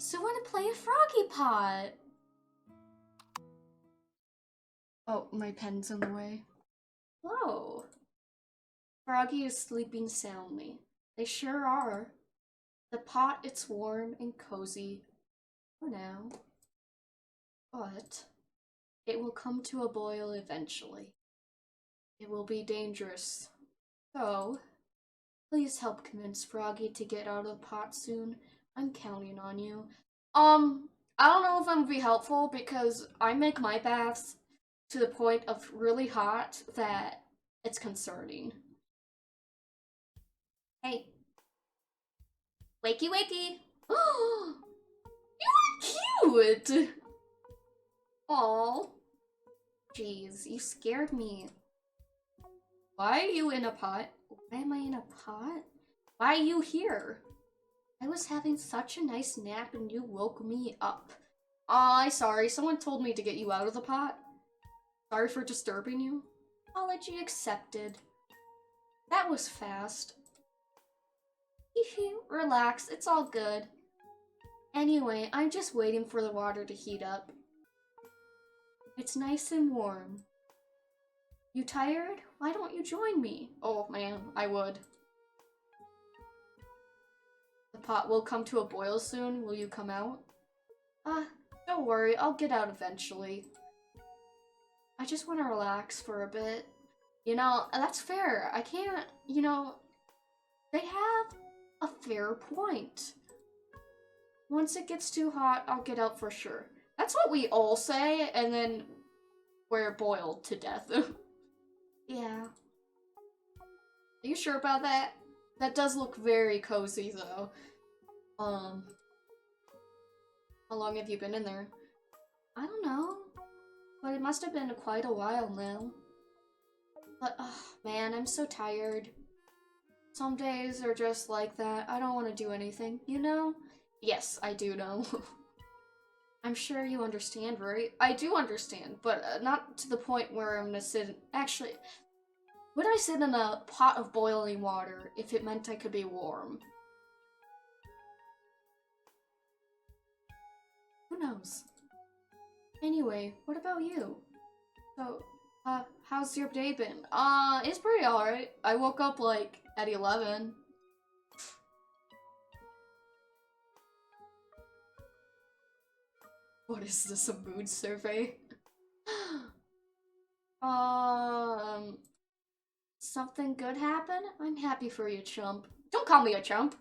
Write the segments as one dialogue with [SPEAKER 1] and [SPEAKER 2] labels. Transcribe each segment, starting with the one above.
[SPEAKER 1] So I want to play a Froggy Pot. Oh, my pen's in the way. Whoa. Froggy is sleeping soundly. They sure are. The pot, it's warm and cozy for now. But it will come to a boil eventually. It will be dangerous. So, please help convince Froggy to get out of the pot soon. I'm counting on you. I don't know if I'm gonna be helpful because I make my baths to the point of really hot that it's concerning. Hey. Wakey wakey! Oh, you are cute! Aw. Jeez, you scared me. Why are you in a pot? Why am I in a pot? Why are you here? I was having such a nice nap and you woke me up. Aw, sorry. Someone told me to get you out of the pot. Sorry for disturbing you. Apology accepted. That was fast. Relax, it's all good. Anyway, I'm just waiting for the water to heat up. It's nice and warm. You tired? Why don't you join me? Oh man, I would. The pot will come to a boil soon. Will you come out? Don't worry, I'll get out eventually. I just want to relax for a bit. You know, that's fair. I can't, they have a fair point. Once it gets too hot, I'll get out for sure. That's what we all say, and then we're boiled to death. Yeah. Are you sure about that? That does look very cozy, though. How long have you been in there? I don't know. But it must have been quite a while now. But, man, I'm so tired. Some days are just like that. I don't want to do anything, you know? Yes, I do know. I'm sure you understand, right? I do understand, but not to the point where I'm gonna sit. Actually, would I sit in a pot of boiling water if it meant I could be warm? Who knows? Anyway, what about you? So, how's your day been? It's pretty alright. I woke up, like, at 11. What is this, a mood survey? Something good happen? I'm happy for you, chump. Don't call me a chump.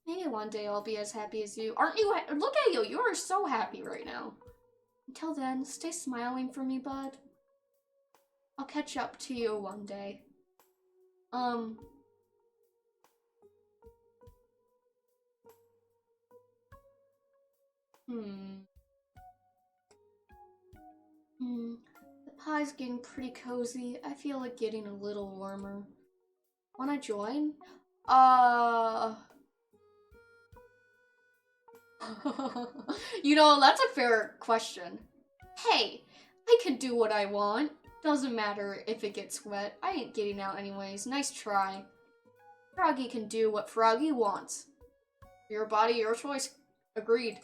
[SPEAKER 1] Maybe one day I'll be as happy as you. Aren't you? Look at you. You are so happy right now. Until then, stay smiling for me, bud. I'll catch up to you one day. The pie's getting pretty cozy. I feel like getting a little warmer. Wanna join? That's a fair question. Hey, I can do what I want. Doesn't matter if it gets wet. I ain't getting out anyways. Nice try. Froggy can do what Froggy wants. Your body, your choice. Agreed.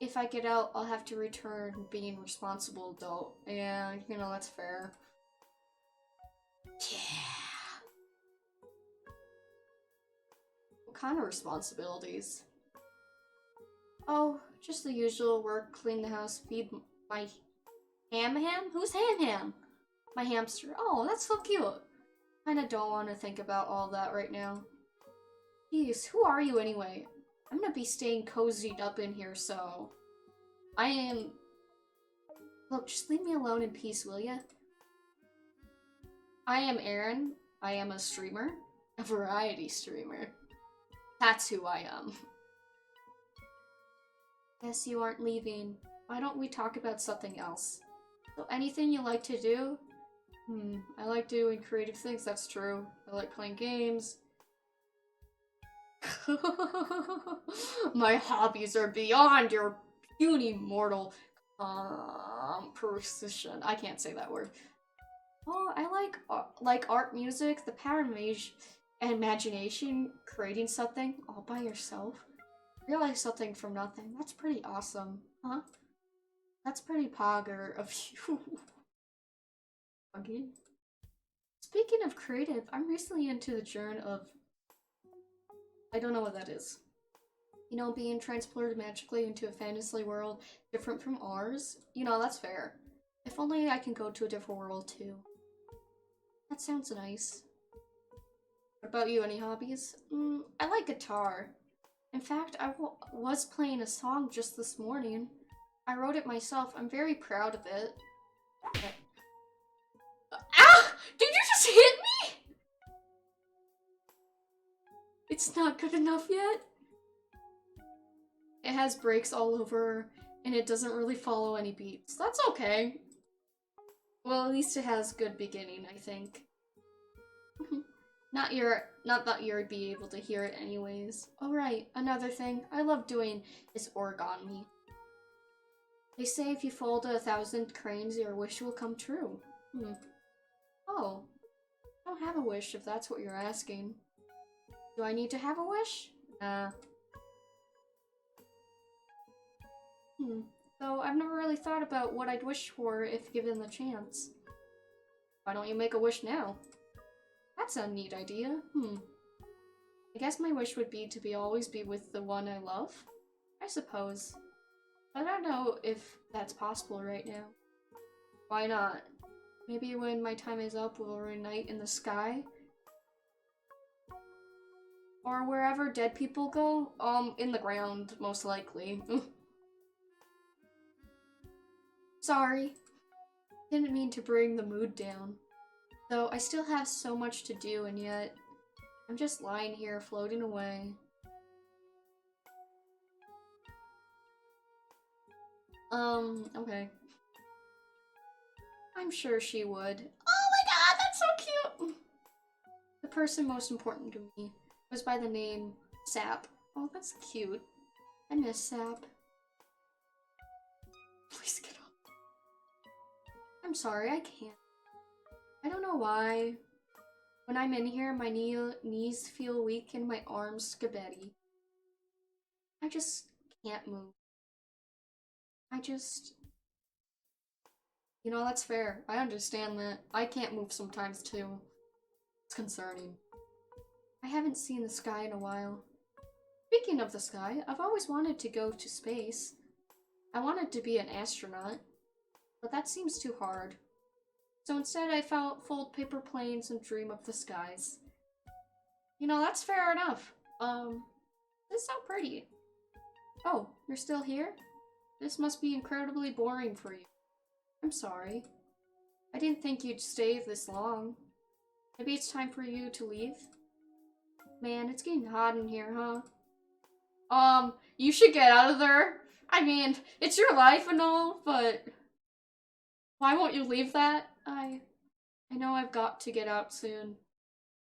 [SPEAKER 1] If I get out, I'll have to return being responsible adult. Yeah, that's fair. Yeah. What kind of responsibilities? Oh, just the usual work, clean the house, feed my ham? Who's ham? My hamster. Oh, that's so cute. Kinda don't want to think about all that right now. Jeez, who are you anyway? I'm gonna be staying cozied up in here, so... Look, just leave me alone in peace, will ya? I am Aaron. I am a streamer. A variety streamer. That's who I am. Guess you aren't leaving. Why don't we talk about something else? So anything you like to do? I like doing creative things, that's true. I like playing games. My hobbies are beyond your puny mortal precision. I can't say that word. Oh, I like art, music, the power of imagination, creating something all by yourself. Realize something from nothing. That's pretty awesome, huh? That's pretty pogger of you. Okay. Speaking of creative, I'm recently into the journey of... I don't know what that is. You know, being transported magically into a fantasy world different from ours. You know, that's fair. If only I can go to a different world too. That sounds nice. What about you, any hobbies? I like guitar. In fact, I was playing a song just this morning. I wrote it myself. I'm very proud of it. Ah! Did you just hit me? It's not good enough yet. It has breaks all over, and it doesn't really follow any beats. That's okay. Well, at least it has good beginning, I think. Not that you'd be able to hear it anyways. Oh right, another thing I love doing is origami. They say if you fold 1,000 cranes, your wish will come true. Oh, I don't have a wish if that's what you're asking. Do I need to have a wish? Nah. So I've never really thought about what I'd wish for if given the chance. Why don't you make a wish now? That's a neat idea. I guess my wish would be to always be with the one I love. I suppose. I don't know if that's possible right now. Why not? Maybe when my time is up, we'll reunite in the sky? Or wherever dead people go? In the ground, most likely. Sorry. Didn't mean to bring the mood down. Though I still have so much to do, and yet I'm just lying here floating away. Okay. I'm sure she would. Oh my god, that's so cute! The person most important to me was by the name Sap. Oh, that's cute. I miss Sap. Please get up. I'm sorry, I can't. I don't know why. When I'm in here, my knees feel weak and my arms skibbetti. I just can't move. You know, that's fair. I understand that. I can't move sometimes too. It's concerning. I haven't seen the sky in a while. Speaking of the sky, I've always wanted to go to space. I wanted to be an astronaut, but that seems too hard. So instead I fold paper planes and dream of the skies. You know, that's fair enough. This is so pretty. Oh, you're still here? This must be incredibly boring for you. I'm sorry. I didn't think you'd stay this long. Maybe it's time for you to leave? Man, it's getting hot in here, huh? You should get out of there. I mean, it's your life and all, but why won't you leave that? I know I've got to get out soon.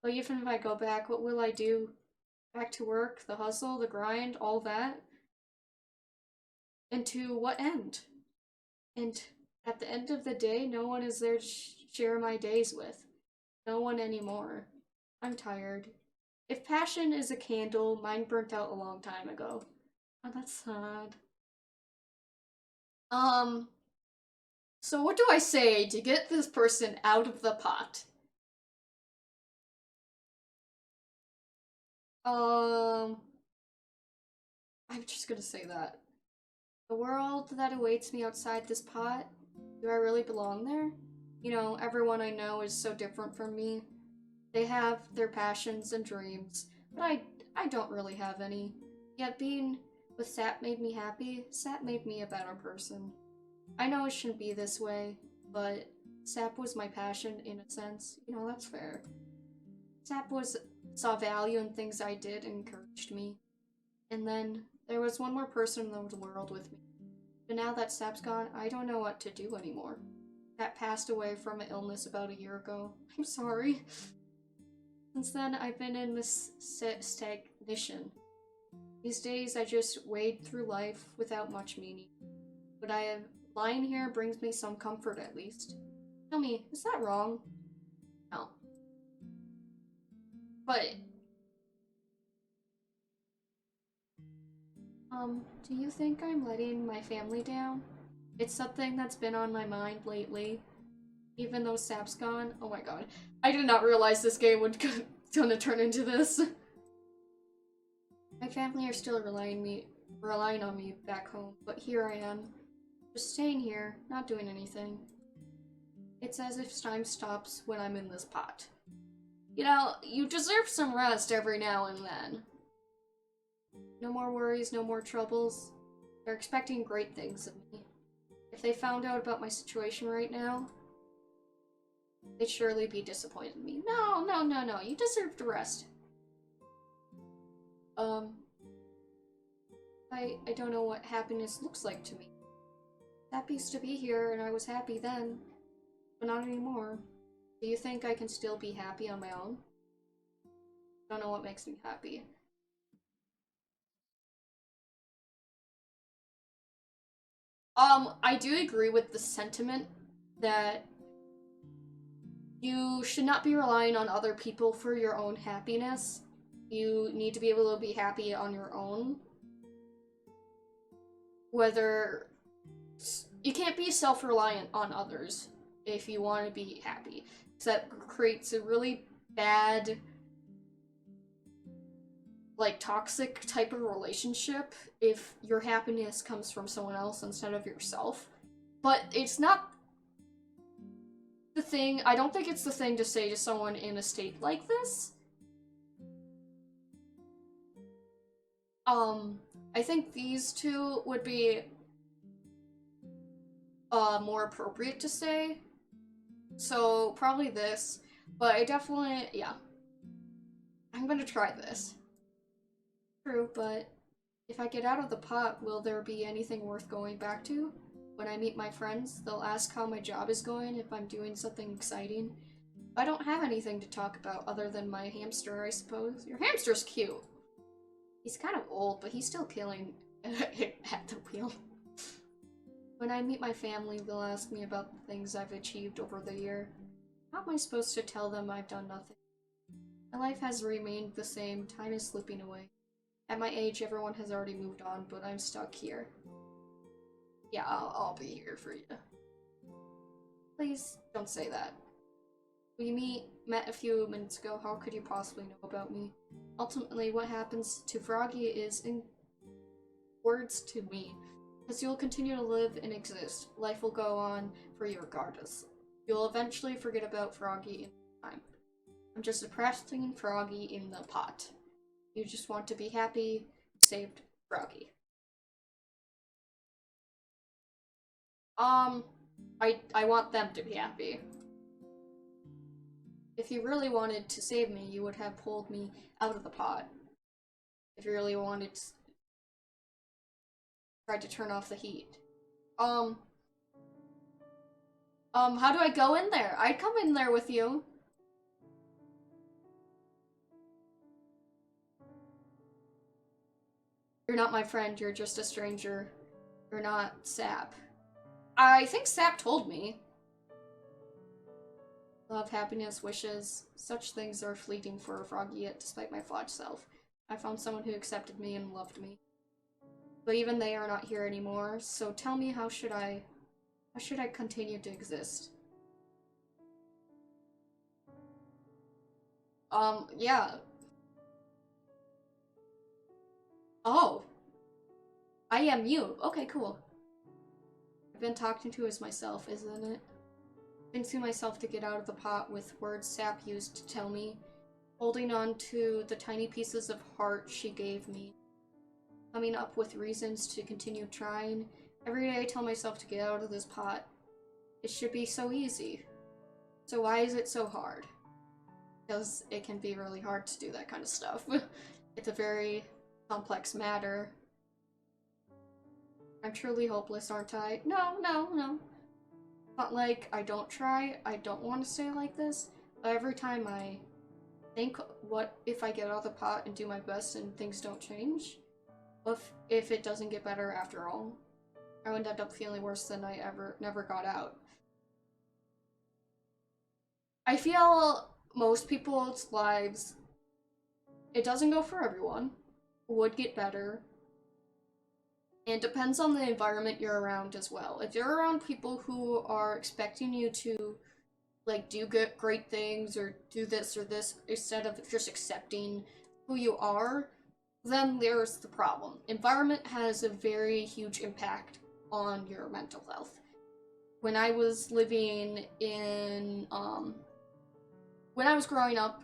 [SPEAKER 1] But even if I go back, what will I do? Back to work, the hustle, the grind, all that? And to what end? And at the end of the day, no one is there to share my days with. No one anymore. I'm tired. If passion is a candle, mine burnt out a long time ago. Oh, that's sad. So what do I say to get this person out of the pot? I'm just gonna say that. The world that awaits me outside this pot, do I really belong there? You know, everyone I know is so different from me. They have their passions and dreams, but I don't really have any. Yet being with Sap made me happy. Sap made me a better person. I know it shouldn't be this way, but Sap was my passion in a sense. You know, that's fair. Sap saw value in things I did and encouraged me. And then there was one more person in the world with me. But now that Sap's gone, I don't know what to do anymore. Sap passed away from an illness about a year ago. I'm sorry. Since then, I've been in this stagnation. These days, I just wade through life without much meaning. But lying here brings me some comfort at least. Tell me, is that wrong? No. But Do you think I'm letting my family down? It's something that's been on my mind lately. Even though Sap's gone. Oh my god. I did not realize this game would gonna turn into this. My family are still relying on me back home, but here I am. Just staying here, not doing anything. It's as if time stops when I'm in this pot. You know, you deserve some rest every now and then. No more worries, no more troubles. They're expecting great things of me. If they found out about my situation right now, they'd surely be disappointed in me. No, no, no, no, you deserve to rest. I don't know what happiness looks like to me. Happy used to be here, and I was happy then, but not anymore. Do you think I can still be happy on my own? I don't know what makes me happy. I do agree with the sentiment that you should not be relying on other people for your own happiness. You need to be able to be happy on your own. Whether you can't be self-reliant on others if you want to be happy. That creates a really bad, like, toxic type of relationship if your happiness comes from someone else instead of yourself. But it's not the thing, I don't think it's the thing to say to someone in a state like this. I think these two would be more appropriate to say. So probably this, but I definitely, yeah. I'm gonna try this. True, but if I get out of the pot, will there be anything worth going back to? When I meet my friends, they'll ask how my job is going, if I'm doing something exciting. I don't have anything to talk about other than my hamster, I suppose. Your hamster's cute. He's kind of old, but he's still killing at the wheel. When I meet my family, they'll ask me about the things I've achieved over the year. How am I supposed to tell them I've done nothing? My life has remained the same, time is slipping away. At my age, everyone has already moved on, but I'm stuck here. Yeah, I'll be here for you. Please, don't say that. We met a few minutes ago, how could you possibly know about me? Ultimately, what happens to Froggy is in words to me. Because you'll continue to live and exist. Life will go on for you regardless. You'll eventually forget about Froggy in time. I'm just a pressing Froggy in the pot. You just want to be happy, saved Froggy. I want them to be happy. If you really wanted to save me, you would have pulled me out of the pot. If you really wanted to try to turn off the heat. How do I go in there? I'd come in there with you. You're not my friend, you're just a stranger. You're not Sap. I think Sap told me. Love, happiness, wishes, such things are fleeting for a Froggy, yet despite my flawed self. I found someone who accepted me and loved me. But even they are not here anymore, so tell me how should I continue to exist? Yeah. Oh. I am you. Okay, cool. I've been talking to as myself, isn't it? Convincing myself to get out of the pot with words Sap used to tell me, holding on to the tiny pieces of heart she gave me, coming up with reasons to continue trying. Every day I tell myself to get out of this pot. It should be so easy. So why is it so hard? Because it can be really hard to do that kind of stuff. It's a very complex matter. I'm truly hopeless, aren't I? No, no, no. Not like I don't try, I don't want to stay like this, but every time I think, what if I get out of the pot and do my best and things don't change? What if it doesn't get better after all? I would end up feeling worse than I never got out. I feel most people's lives, it doesn't go for everyone, would get better, And depends on the environment you're around as well. If you're around people who are expecting you to like do good great things or do this or this instead of just accepting who you are, then there's the problem. Environment has a very huge impact on your mental health. When I was living in when I was growing up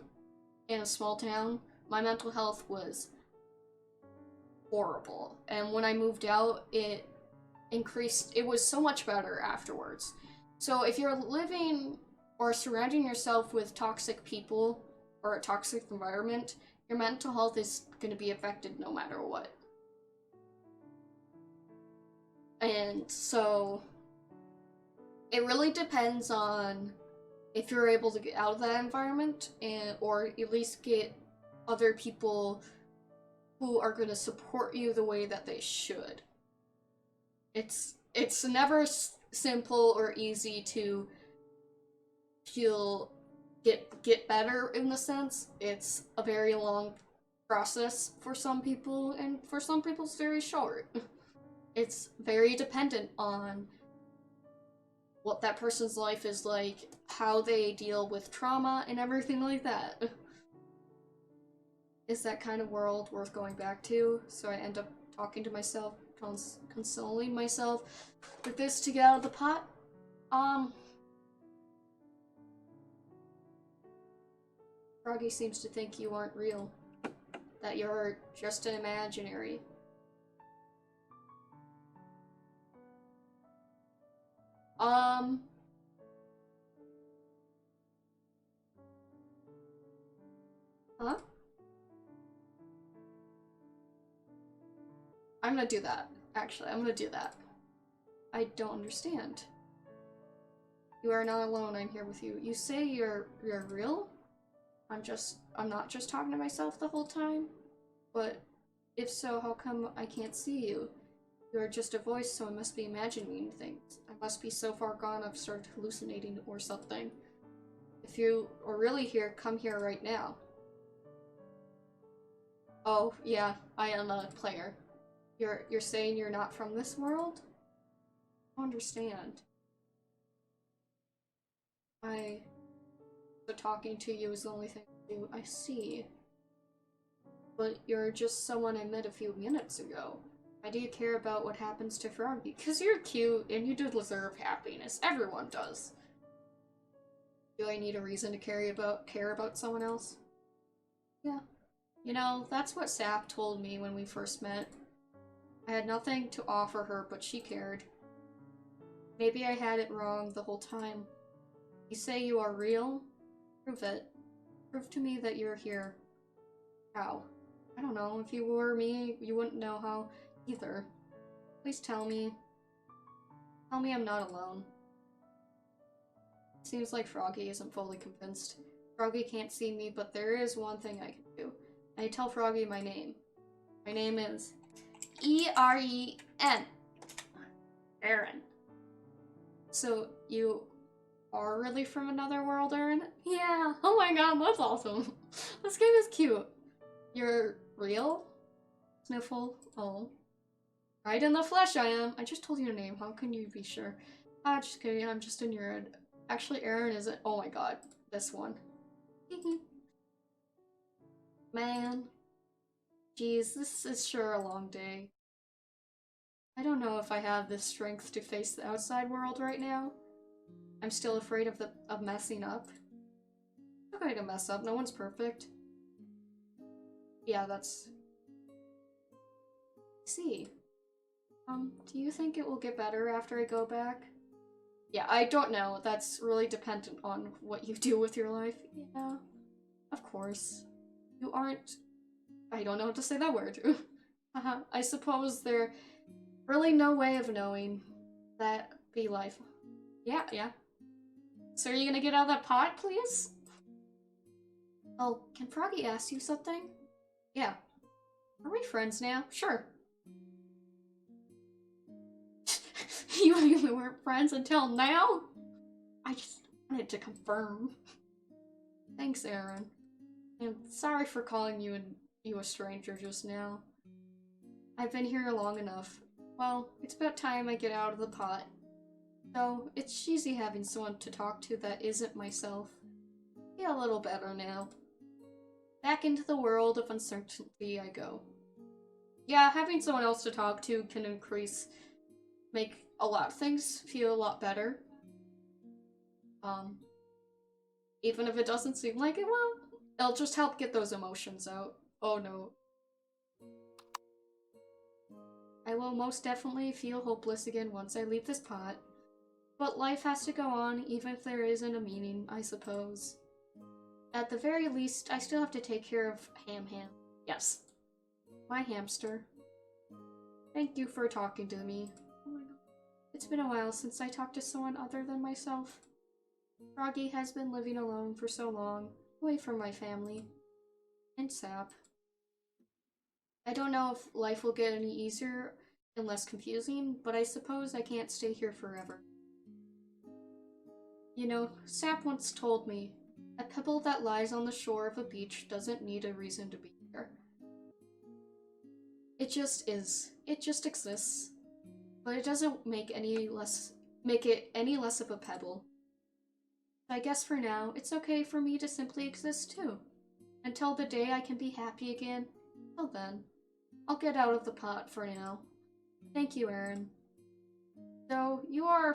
[SPEAKER 1] in a small town, my mental health was horrible. And when I moved out, it increased, it was so much better afterwards. So if you're living or surrounding yourself with toxic people or a toxic environment, your mental health is going to be affected no matter what. And so it really depends on if you're able to get out of that environment and or at least get other people who are going to support you the way that they should. It's never simple or easy to feel get better in the sense. It's a very long process for some people, and for some people it's very short. It's very dependent on what that person's life is like, how they deal with trauma, and everything like that. Is that kind of world worth going back to? So I end up talking to myself, consoling myself with this to get out of the pot. Froggy seems to think you aren't real. That you're just an imaginary. Huh? I'm gonna do that. Actually, I'm gonna do that. I don't understand. You are not alone, I'm here with you. You say you're real? I'm not just talking to myself the whole time? But if so, how come I can't see you? You are just a voice, so I must be imagining things. I must be so far gone I've started hallucinating or something. If you are really here, come here right now. Oh, yeah, I am a player. You're saying you're not from this world? I don't understand. So talking to you is the only thing I do. I see. But you're just someone I met a few minutes ago. Why do you care about what happens to Froggy? Because you're cute and you do deserve happiness. Everyone does. Do I need a reason to care about someone else? Yeah. You know, that's what Sap told me when we first met. I had nothing to offer her, but she cared. Maybe I had it wrong the whole time. You say you are real? Prove it. Prove to me that you're here. How? I don't know. If you were me, you wouldn't know how either. Please tell me. Tell me I'm not alone. Seems like Froggy isn't fully convinced. Froggy can't see me, but there is one thing I can do. I tell Froggy my name. My name is E-R-E-N. Eren. So, you are really from another world, Eren? Yeah! Oh my god, that's awesome! This game is cute. You're real? Sniffle. Oh. Right in the flesh I am. I just told you your name. How can you be sure? Ah, just kidding. I'm just in your head. Actually, Eren isn't. Oh my god. This one. Man. Jeez, this is sure a long day. I don't know if I have the strength to face the outside world right now. I'm still afraid of messing up. I'm not going to mess up. No one's perfect. Yeah, that's... See. Do you think it will get better after I go back? Yeah, I don't know. That's really dependent on what you do with your life. Yeah, of course. You aren't... I don't know how to say that word. I suppose there's really no way of knowing that be life. Yeah. So are you gonna get out of that pot, please? Oh, can Froggy ask you something? Yeah. Are we friends now? Sure. You and me weren't friends until now? I just wanted to confirm. Thanks, Eren. And sorry for calling you a stranger just now. I've been here long enough. Well, it's about time I get out of the pot. Though, it's cheesy having someone to talk to that isn't myself. Feel a little better now. Back into the world of uncertainty I go. Yeah, having someone else to talk to can make a lot of things feel a lot better. Um, Even if it doesn't seem like it will, it'll just help get those emotions out. Oh no. I will most definitely feel hopeless again once I leave this pot. But life has to go on, even if there isn't a meaning, I suppose. At the very least, I still have to take care of Ham Ham. Yes. My hamster. Thank you for talking to me. Oh my god. It's been a while since I talked to someone other than myself. Froggy has been living alone for so long, away from my family. And Sap. I don't know if life will get any easier and less confusing, but I suppose I can't stay here forever. You know, Sap once told me, a pebble that lies on the shore of a beach doesn't need a reason to be there. It just is. It just exists. But it doesn't make it any less of a pebble. I guess for now, it's okay for me to simply exist too. Until the day I can be happy again. Till then, I'll get out of the pot for now. Thank you, Aaron. Though you are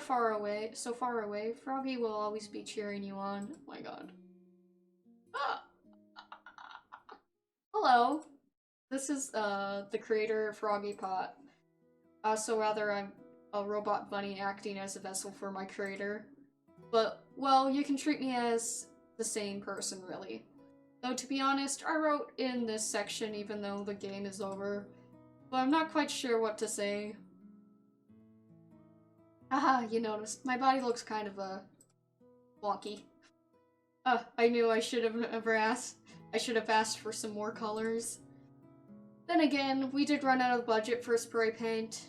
[SPEAKER 1] so far away, Froggy will always be cheering you on. Oh my god. Ah! Hello. This is the creator of Froggy Pot. So rather I'm a robot bunny acting as a vessel for my creator. But, well, you can treat me as the same person, really. Though, to be honest, I wrote in this section even though the game is over. But I'm not quite sure what to say. Haha, you noticed. My body looks kind of, wonky. I knew I should have never asked. I should have asked for some more colors. Then again, we did run out of budget for spray paint.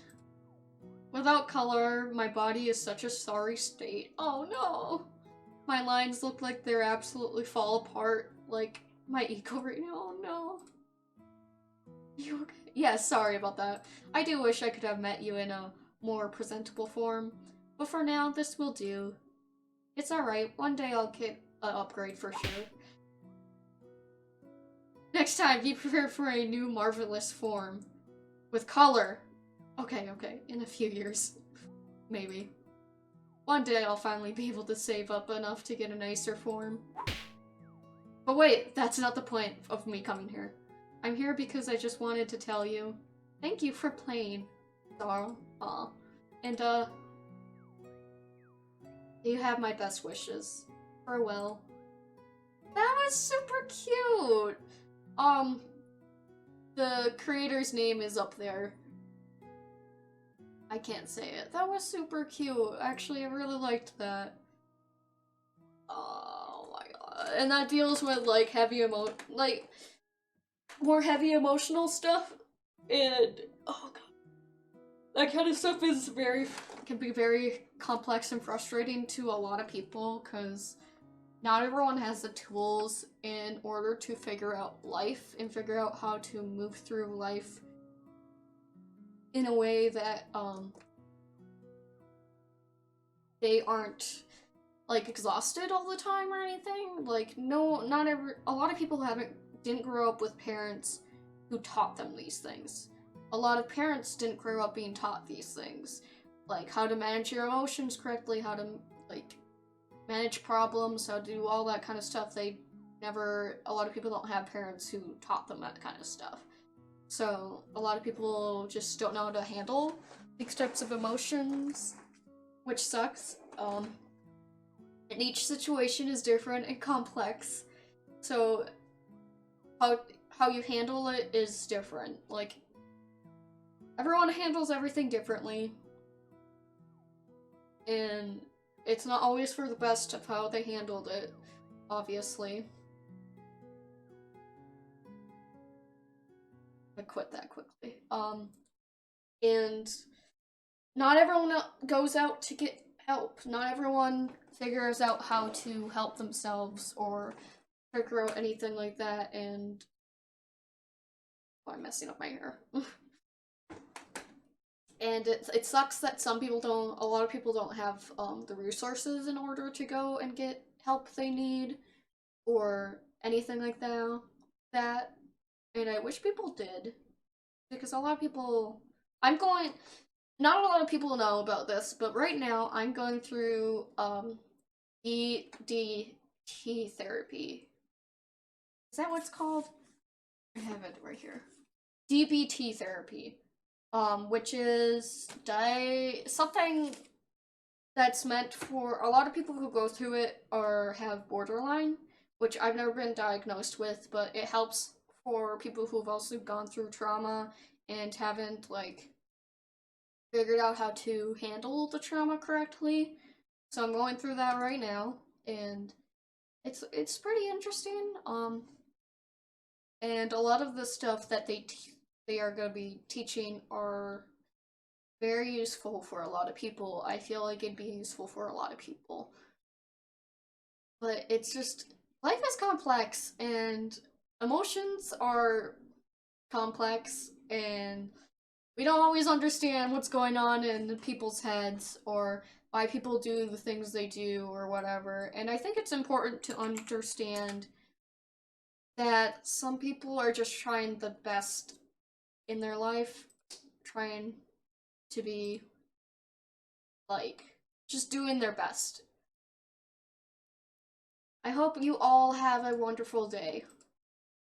[SPEAKER 1] Without color, my body is such a sorry state. Oh no! My lines look like they're absolutely fall apart, like my ego right now. Oh no. You okay? Yeah, sorry about that. I do wish I could have met you in a more presentable form, but for now, this will do. It's alright, one day I'll get an upgrade for sure. Next time, be prepared for a new marvelous form. With color. Okay, in a few years. Maybe. One day I'll finally be able to save up enough to get a nicer form. But wait, that's not the point of me coming here. I'm here because I just wanted to tell you, thank you for playing, Darl. Aw. And, you have my best wishes. Farewell. That was super cute! The creator's name is up there. I can't say it. That was super cute. Actually, I really liked that. Oh my god. And that deals with, like, more heavy emotional stuff. And, oh god. That kind of stuff can be very complex and frustrating to a lot of people, because not everyone has the tools in order to figure out life and figure out how to move through life in a way that, they aren't, like, exhausted all the time or anything. Like, no, a lot of people didn't grow up with parents who taught them these things. A lot of parents didn't grow up being taught these things. Like, how to manage your emotions correctly, how to, like, manage problems, how to do all that kind of stuff. A lot of people don't have parents who taught them that kind of stuff. So, a lot of people just don't know how to handle these types of emotions, which sucks. And each situation is different and complex. So, how you handle it is different. Like, everyone handles everything differently. And it's not always for the best of how they handled it, obviously. I quit that quickly. And not everyone goes out to get help. Not everyone figures out how to help themselves or figure out anything like that, and oh, I'm messing up my hair. And it sucks that a lot of people don't have the resources in order to go and get help they need or anything like that. And I wish people did, because a lot of people, I'm going, not a lot of people know about this, but right now I'm going through EDT therapy. Is that what it's called? I have it right here. DBT therapy, which is something that's meant for a lot of people who go through it or have borderline, which I've never been diagnosed with, but it helps for people who've also gone through trauma and haven't like figured out how to handle the trauma correctly. So I'm going through that right now, and it's pretty interesting. And a lot of the stuff that they are going to be teaching are very useful for a lot of people. I feel like it'd be useful for a lot of people. But it's just, life is complex and emotions are complex, and we don't always understand what's going on in people's heads or why people do the things they do or whatever. And I think it's important to understand that some people are just trying the best in their life, trying to be like just doing their best. I hope you all have a wonderful day.